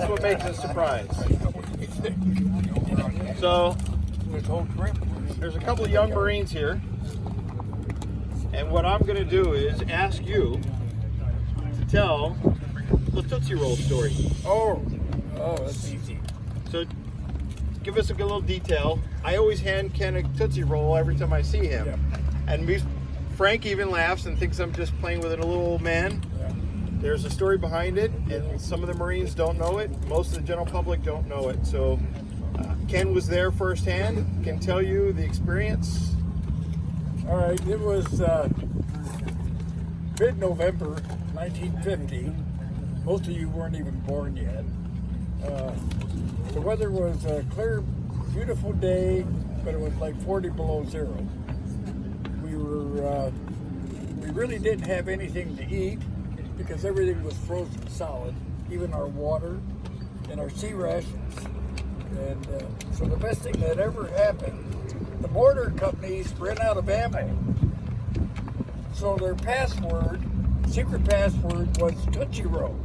that's what makes it a surprise. So, there's a couple of young Marines here. And what I'm going to do is ask you to tell the Tootsie Roll story. Oh, that's easy. So, give us a little detail. I always hand Ken a Tootsie Roll every time I see him. Yep. And Frank even laughs and thinks I'm just playing with a little old man. Yeah. There's a story behind it, and some of the Marines don't know it. Most of the general public don't know it. So, Ken was there firsthand, can tell you the experience. All right, it was mid-November 1950. Most of you weren't even born yet. The weather was a clear, beautiful day, but it was like 40 below zero. We really didn't have anything to eat because everything was frozen solid, even our water and our sea rations. And so the best thing that ever happened, the mortar companies ran out of ammo. So their secret password was Tootsie Roll.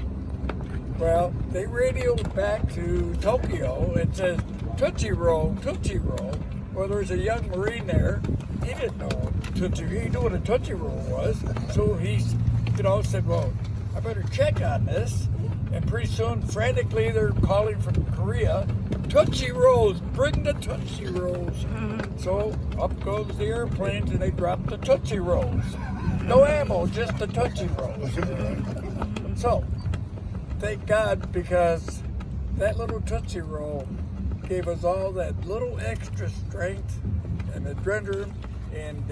Well, they radioed back to Tokyo and says, Tootsie Roll, Tootsie Roll. Well, there's a young Marine there. He didn't know he knew what a Tootsie Roll was. So he, said, well, I better check on this. And pretty soon, frantically, they're calling from Korea, Tootsie Rolls, bring the Tootsie Rolls. So up goes the airplanes and they drop the Tootsie Rolls. No ammo, just the Tootsie Rolls. So, thank God, because that little Tootsie Roll gave us all that little extra strength and adrenaline. And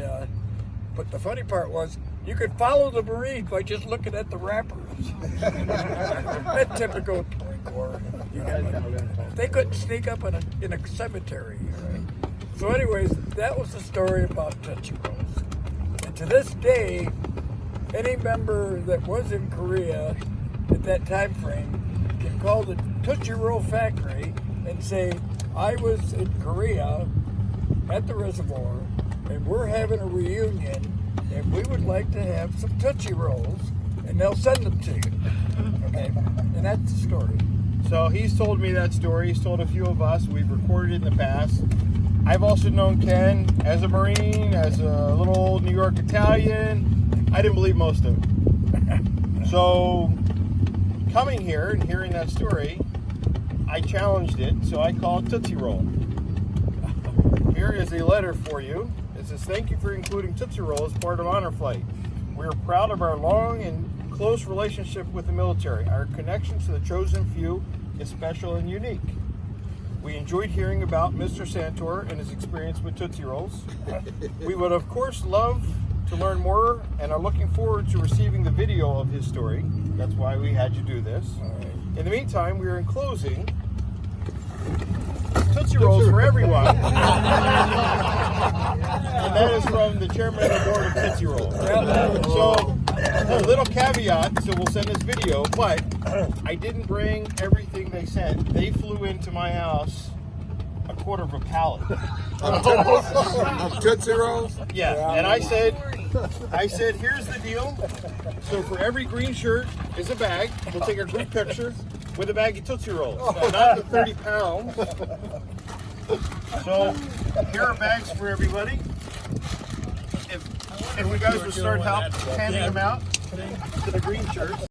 but the funny part was, you could follow the Marines by just looking at the wrappers. That typical Marine Corps. They couldn't sneak up in a cemetery. Right? So anyways, that was the story about Tootsie Rolls. And to this day, any member that was in Korea at that time frame can call the Tootsie Roll factory and say, I was in Korea at the reservoir, and we're having a reunion, and we would like to have some Tootsie Rolls, and they'll send them to you. Okay? And that's the story. So he's told me that story. He's told a few of us. We've recorded it in the past. I've also known Ken as a Marine, as a little old New York Italian. I didn't believe most of it. So coming here and hearing that story, I challenged it. So I called Tootsie Roll. Here is a letter for you. It says, thank you for including Tootsie Roll as part of Honor Flight. We are proud of our long and close relationship with the military. Our connection to the chosen few is special and unique. We enjoyed hearing about Mr. Santor and his experience with Tootsie Rolls. We would, of course, love to learn more and are looking forward to receiving the video of his story. That's why we had you do this. In the meantime, we are enclosing Tootsie Rolls for everyone. And that is from the chairman of the board of Tootsie Roll. So, a little caveat, so we'll send this video, but I didn't bring everything they sent. They flew into my house a quarter of a pallet. Of Tootsie Rolls? Yeah, and I said, here's the deal. So for every green shirt is a bag. We'll take a group picture with a bag of Tootsie Rolls. Not the 30 pounds. So here are bags for everybody. If you guys would start handing them out to the green shirts.